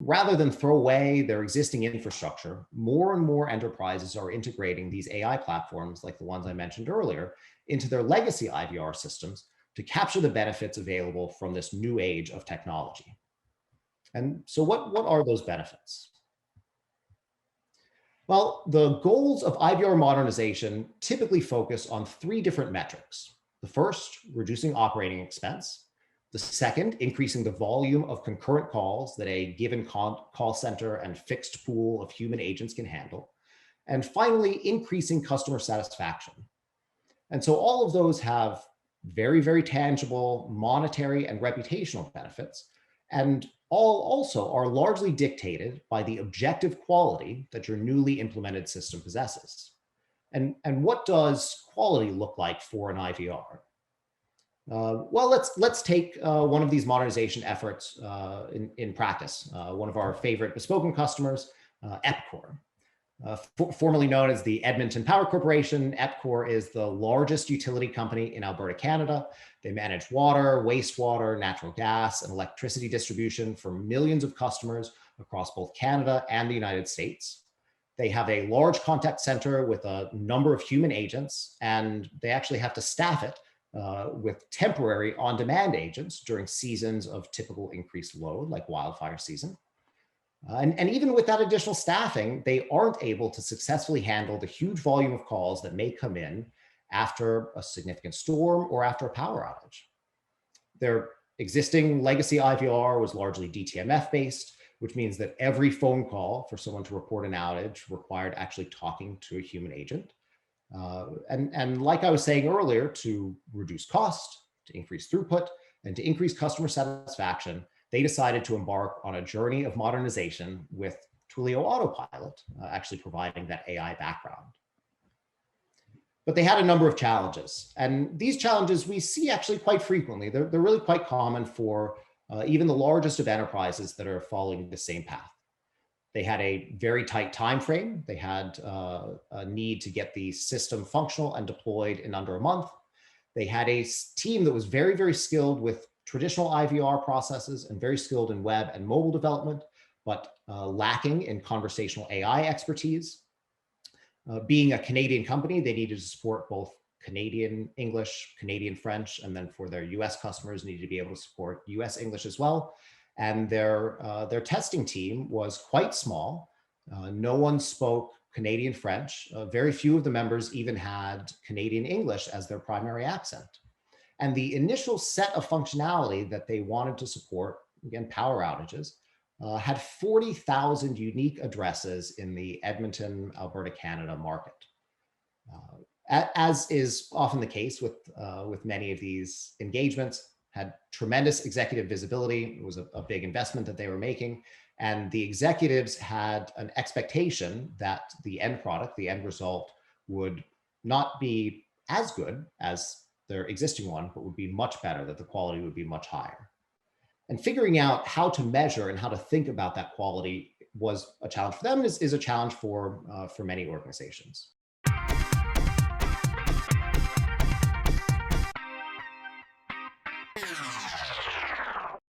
rather than throw away their existing infrastructure, more and more enterprises are integrating these AI platforms, like the ones I mentioned earlier, into their legacy IVR systems to capture the benefits available from this new age of technology. And so what are those benefits? Well, the goals of IVR modernization typically focus on three different metrics. The first, reducing operating expense. The second, increasing the volume of concurrent calls that a given call center and fixed pool of human agents can handle. And finally, increasing customer satisfaction. And so all of those have very, very tangible monetary and reputational benefits, and all also are largely dictated by the objective quality that your newly implemented system possesses. And what does quality look like for an IVR? Well, let's take one of these modernization efforts in practice. One of our favorite bespoken customers, EPCOR. Formerly known as the Edmonton Power Corporation, EPCOR is the largest utility company in Alberta, Canada. They manage water, wastewater, natural gas, and electricity distribution for millions of customers across both Canada and the United States. They have a large contact center with a number of human agents, and they actually have to staff it with temporary on-demand agents during seasons of typical increased load, like wildfire season. And even with that additional staffing, they aren't able to successfully handle the huge volume of calls that may come in after a significant storm or after a power outage. Their existing legacy IVR was largely DTMF based, which means that every phone call for someone to report an outage required actually talking to a human agent. And like I was saying earlier, to reduce cost, to increase throughput, and to increase customer satisfaction, they decided to embark on a journey of modernization with Twilio Autopilot, actually providing that AI background. But they had a number of challenges. And these challenges we see actually quite frequently. They're really quite common for even the largest of enterprises that are following the same path. They had a very tight time frame. They had a need to get the system functional and deployed in under a month. They had a team that was very, very skilled with traditional IVR processes and very skilled in web and mobile development, but lacking in conversational AI expertise. Being a Canadian company, they needed to support both Canadian English, Canadian French, and then for their US customers, needed to be able to support US English as well. And their testing team was quite small. No one spoke Canadian French. Very few of the members even had Canadian English as their primary accent. And the initial set of functionality that they wanted to support, again, power outages, had 40,000 unique addresses in the Edmonton, Alberta, Canada market. As is often the case with many of these engagements, had tremendous executive visibility. It was a big investment that they were making. And the executives had an expectation that the end product, the end result, would not be as good as their existing one, but would be much better, that the quality would be much higher. And figuring out how to measure and how to think about that quality was a challenge for them, is a challenge for many organizations.